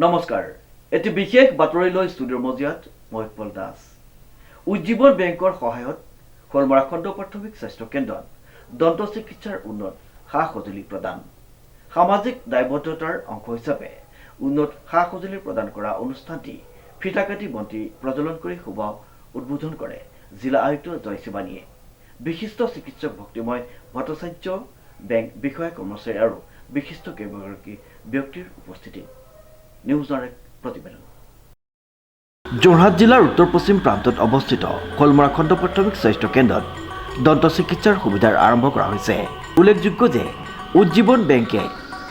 নমস্কাৰ এটি বিশেষ বাতৰিলৈ ষ্টুডিঅ'ৰ মজিয়াত মই ইকবাল দাস উজ্জীৱন বেংকৰ সহায়ত খলমৰা খণ্ড প্ৰাথমিক স্বাস্থ্য কেন্দ্ৰত দন্ত চিকিৎসাৰ উন্নত সা-সঁজুলি প্ৰদান সামাজিক দায়বদ্ধতাৰ অংশ হিচাপে উন্নত সা-সঁজুলি প্ৰদান কৰা অনুষ্ঠানটি ফিটাকাটি বন্তি প্ৰজ্বলন কৰি শুভ উদ্বোধন কৰে জিলা আয়ুক্ত জয় শিৱানীয়ে বিশিষ্ট চিকিৎসক ভক্তিময় ভট্টাচাৰ্য বেংক বিষয়া কৰ্মচাৰী আৰু বিশিষ্ট কেইবাগৰাকী ব্যক্তিৰ উপস্থিতিত নিউজ ডাইৰেক্ট প্ৰতিবেদন যোৰহাট জিলাৰ উত্তৰ পশ্চিম প্ৰান্তত অৱস্থিত খলমৰা খণ্ড প্ৰাথমিক স্বাস্থ্য কেন্দ্ৰত দন্ত চিকিৎসাৰ সুবিধাৰ আৰম্ভ কৰা হৈছে উল্লেখযোগ্য যে উজ্জীৱন বেংকে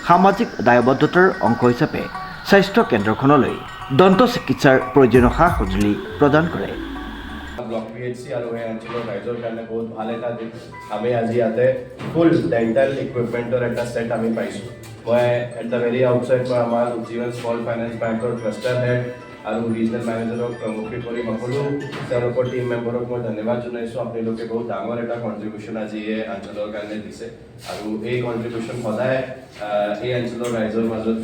সামাজিক দায়বদ্ধতাৰ অংশ হিচাপে স্বাস্থ্য কেন্দ্ৰখনলৈ দন্ত চিকিৎসাৰ প্ৰয়োজনীয় সা-সঁজুলি প্ৰদান কৰে ব্লক পিএইচসি আৰু এই অঞ্চলৰ ৰাইজৰ কাৰণে বহুত ভাল এটা দিন আমি আজি ইয়াতে ফুল ডেণ্টেল ইকুইপমেণ্টৰ এটা ছেট আমি পাইছোঁ মই এট দ্য ভেৰি আউটছাইড পৰা আমাৰ উজ্জীৱন স্মল ফাইনেন্স বেংকৰ ক্লাষ্টাৰ হেড আৰু ৰিজনেল মেনেজাৰক প্ৰমুখী কৰি সকলো তেওঁলোকৰ টিম মেম্বাৰক মই ধন্যবাদ জনাইছোঁ আপোনালোকে বহুত ডাঙৰ এটা কণ্ট্ৰিবিউশ্যন আজি এই অঞ্চলৰ কাৰণে দিছে আৰু এই কণ্ট্ৰিবিউশ্যন সদায় এই অঞ্চলৰ ৰাইজৰ মাজত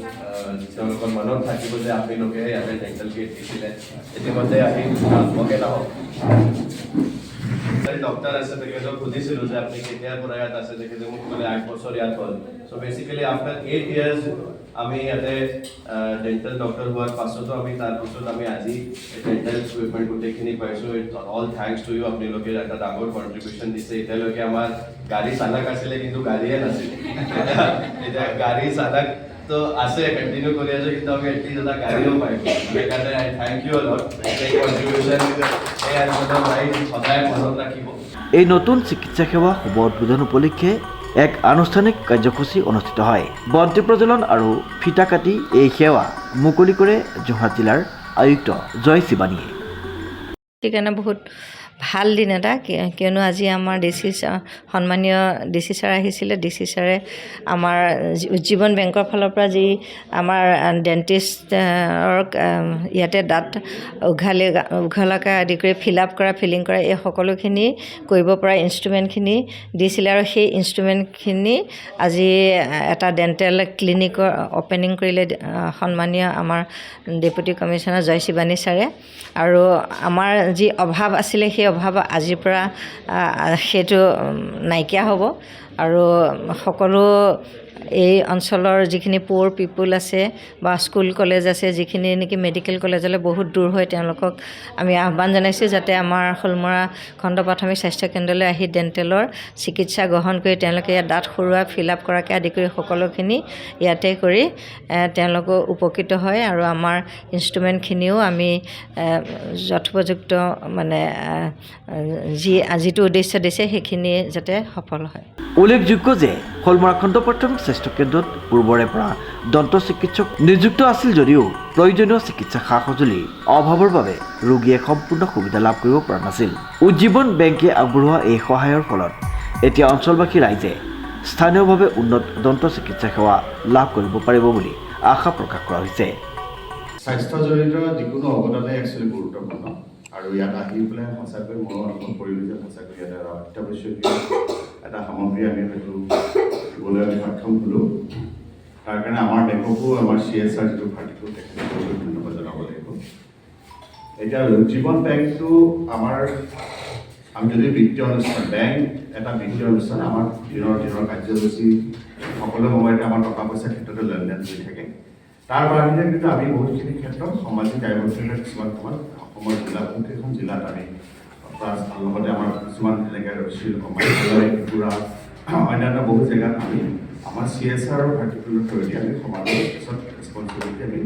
তেওঁলোকৰ মনত থাকিব যে আপোনালোকে ইয়াতে ডেণ্টেল কিট দিছিলে ইতিমধ্যে আহি মকে নহওক ডক্টৰ আছে তেখেতক সুধিছিলোঁ যে আপুনি কেতিয়াৰ পৰা ইয়াত আছে তেখেতে মোক ক'লে 8 বছৰ ইয়াত হ'ল চ' বেচিকেলি আফটাৰ 8 ইয়াৰ্ছ আমি ইয়াতে ডেণ্টেল ডক্টৰ হোৱাৰ পাছতো আমি তাৰপিছত আমি আজি ডেণ্টেল ইকুইপমেণ্ট গোটেইখিনি পাইছোঁ অল থেংকছ টু ইউ আপোনালোকে এটা ডাঙৰ কণ্ট্ৰিবিউশ্যন দিছে এতিয়ালৈকে আমাৰ গাড়ী চালক আছিলে কিন্তু গাড়ীয়ে নাছিলে এতিয়া গাড়ী চালক তো আছে কণ্টিনিউ কৰি আছোঁ কিন্তু আমি এটলিষ্ট এটা গাড়ীও পাইছোঁ সেইকাৰণে আই থেংক ইউ অলট এই কণ্ট্ৰিবিউশ্যন এই অঞ্চলৰ ৰাইজ সদায় মনত ৰাখিব এই নতুন চিকিৎসা সেৱা শুভ উদ্বোধন উপলক্ষে এক আনুষ্ঠানিক কাৰ্যসূচী অনুষ্ঠিত হয় বন্তি প্ৰজ্বলন আৰু ফিটা কাটি এই সেৱা মুকলি কৰে যোৰহাট জিলাৰ আয়ুক্ত জয় শিৱানীয়ে সেইকাৰণে বহুত ভাল দিন এটা কিয়নো আজি আমাৰ সন্মানীয় ডিচি ছাৰ আহিছিলে ডিচি ছাৰে আমাৰ উজ্জীৱন বেংকৰ ফালৰ পৰা যি আমাৰ ডেণ্টিষ্টৰ ইয়াতে দাঁত উঘালাকে আদি কৰি ফিলিং কৰা এই সকলোখিনি কৰিব পৰা ইনষ্ট্ৰুমেণ্টখিনি দিছিলে আৰু সেই ইনষ্ট্ৰুমেণ্টখিনি আজি এটা ডেণ্টেল ক্লিনিকৰ অ'পেনিং কৰিলে সন্মানীয় আমাৰ ডেপুটি কমিশ্যনাৰ জয় শিৱানী ছাৰে আৰু আমাৰ যি অভাৱ আছিলে সেই অভাৱ আজিৰ পৰা সেইটো নাইকিয়া হ'ব আৰু সকলো এই অঞ্চলৰ যিখিনি পুৱাৰ পিপুল আছে বা স্কুল কলেজ আছে যিখিনি নেকি মেডিকেল কলেজলৈ বহুত দূৰ হয় তেওঁলোকক আমি আহ্বান জনাইছোঁ যাতে আমাৰ খলমৰা খণ্ড প্ৰাথমিক স্বাস্থ্য কেন্দ্ৰলৈ আহি ডেণ্টেলৰ চিকিৎসা গ্ৰহণ কৰি তেওঁলোকে ইয়াত দাঁত সৰোৱা ফিল-আপ কৰাকৈ আদি কৰি সকলোখিনি ইয়াতে কৰি তেওঁলোকো উপকৃত হয় আৰু আমাৰ ইনষ্ট্ৰুমেণ্টখিনিও আমি যথোপযুক্ত মানে যিটো উদ্দেশ্য দিছে সেইখিনি যাতে সফল হয় উল্লেখযোগ্য যে খলমৰা খণ্ড প্ৰাথমিক স্বাস্থ্য কেন্দ্ৰত পূৰ্বৰে পৰা দন্ত চিকিৎসক নিযুক্ত আছিল যদিও প্ৰয়োজনীয় চিকিৎসা সা-সঁজুলিৰ অভাৱৰ বাবে ৰোগীয়ে সম্পূৰ্ণ সুবিধা লাভ কৰিব পৰা নাছিল উজ্জীৱন বেংকে আগবঢ়োৱা এই সহায়ৰ ফলত এতিয়া অঞ্চলবাসী ৰাইজে স্থানীয়ভাৱে উন্নত দন্ত চিকিৎসা সেৱা লাভ কৰিব পাৰিব বুলি আশা প্ৰকাশ কৰা হৈছে স্বাস্থ্য জড়িত যিকোনো অৱদানে একচুৱেলি গুৰুত্বপূৰ্ণ আৰু ইয়াত আহি পেলাই সঁচাকৈ মই অনুভৱ কৰিলোঁ যে সঁচাকৈ ইয়াত অত্যাৱশ্যকীয় এটা সামগ্ৰী আমি হয়তো দিবলৈ আমি সক্ষম হ'লোঁ তাৰ কাৰণে আমাৰ বেংককো আমাৰ CSR যিটো পাৰ্টিটো তেখেতসকলক ধন্যবাদ জনাব লাগিব এতিয়া উজ্জীৱন বেংকটো আমাৰ আমি যদি বিত্তীয় অনুষ্ঠান বেংক এটা বিত্তীয় অনুষ্ঠান আমাৰ দিনৰ কাৰ্যসূচী সকলো সময়তে আমাৰ টকা পইচাৰ ক্ষেত্ৰতে লেনদেন হৈ থাকে তাৰ বাহিৰে কিন্তু আমি বহুতখিনি ক্ষেত্ৰত সামাজিক দায়বদ্ধতা কিছুমান সময়ত অসমৰ বহুকেইখন জিলাত আমি লগতে আমাৰ কিছুমান এনেকৈ ত্ৰিপুৰা অন্যান্য বহু জেগাত আমি আমাৰ CSR পাৰ্টিকুলাৰ থ্ৰুৱেদি আমি সমাজৰ পিছত ৰেছপনচিবিলিটি আমি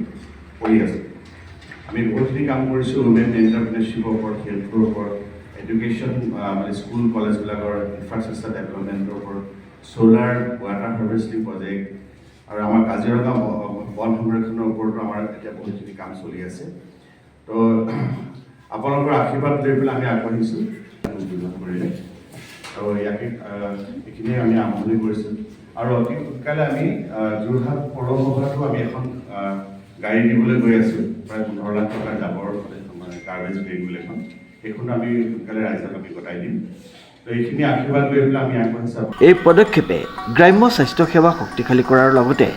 কৰি আছোঁ আমি বহুতখিনি কাম কৰিছোঁ উইমেন এণ্টাৰপ্ৰিনাৰশ্বিপৰ ওপৰত হেল্থৰ ওপৰত এডুকেশ্যন মানে স্কুল কলেজবিলাকৰ ইনফ্ৰাষ্ট্ৰাকচাৰ ডেভেলপমেণ্টৰ ওপৰত ছ'লাৰ ৱাটাৰ হাৰ্ভেষ্টিং প্ৰজেক্ট আৰু আমাৰ কাজিৰঙা বন সংৰক্ষণৰ ওপৰতো আমাৰ এতিয়া বহুতখিনি কাম চলি আছে তো আপোনালোকৰ আশীৰ্বাদ লৈ পেলাই আমি আগবাঢ়িছোঁ উদ্বোধন কৰিলে আৰু ইয়াকে এইখিনিয়ে আমি আৰম্ভণি কৰিছোঁ আৰু অতি সোনকালে আমি যোৰহাট পৌৰসভাতো আমি এখন গাড়ী দিবলৈ গৈ আছোঁ প্ৰায় 15 লাখ টকাৰ জাবৰ মানে গাৰ্বেজ বেগ বুলি এখন সেইখন আমি সোনকালে ৰাইজক আমি গতাই দিম তো এইখিনি আশীৰ্বাদ লৈ পেলাই আমি আগবাঢ়িছোঁ এই পদক্ষেপে গ্ৰাম্য স্বাস্থ্য সেৱা শক্তিশালী কৰাৰ লগতে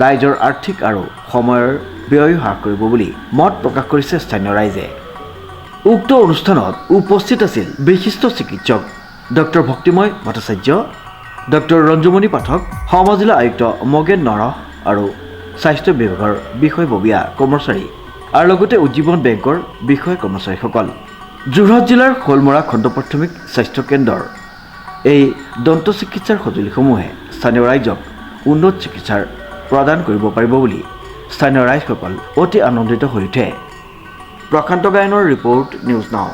ৰাইজৰ আৰ্থিক আৰু সময়ৰ ব্যয় হ্ৰাস কৰিব বুলি মত প্ৰকাশ কৰিছে স্থানীয় ৰাইজে। উক্ত অনুষ্ঠানত উপস্থিত আছিল বিশিষ্ট চিকিৎসক ডক্টৰ ভক্তিময় ভট্টাচাৰ্য, ডক্টৰ ৰঞ্জুমণি পাঠক, সমজিলা আয়ুক্ত মগেন নৰহ আৰু স্বাস্থ্য বিভাগৰ বিষয়ববীয়া কৰ্মচাৰী আৰু লগতে উজ্জীৱন বেংকৰ বিষয় কৰ্মচাৰীসকল। যোৰহাট জিলাৰ শোলমৰা খণ্ড প্ৰাথমিক স্বাস্থ্য কেন্দ্ৰৰ এই দন্ত চিকিৎসাৰ সঁজুলিসমূহে স্থানীয় ৰাইজক উন্নত চিকিৎসাৰ প্ৰদান কৰিব পাৰিব বুলি স্থানীয় ৰাইজসকল অতি আনন্দিত হৈ উঠে। প্ৰশান্ত গায়নৰ ৰিপৰ্ট, নিউজ নাও।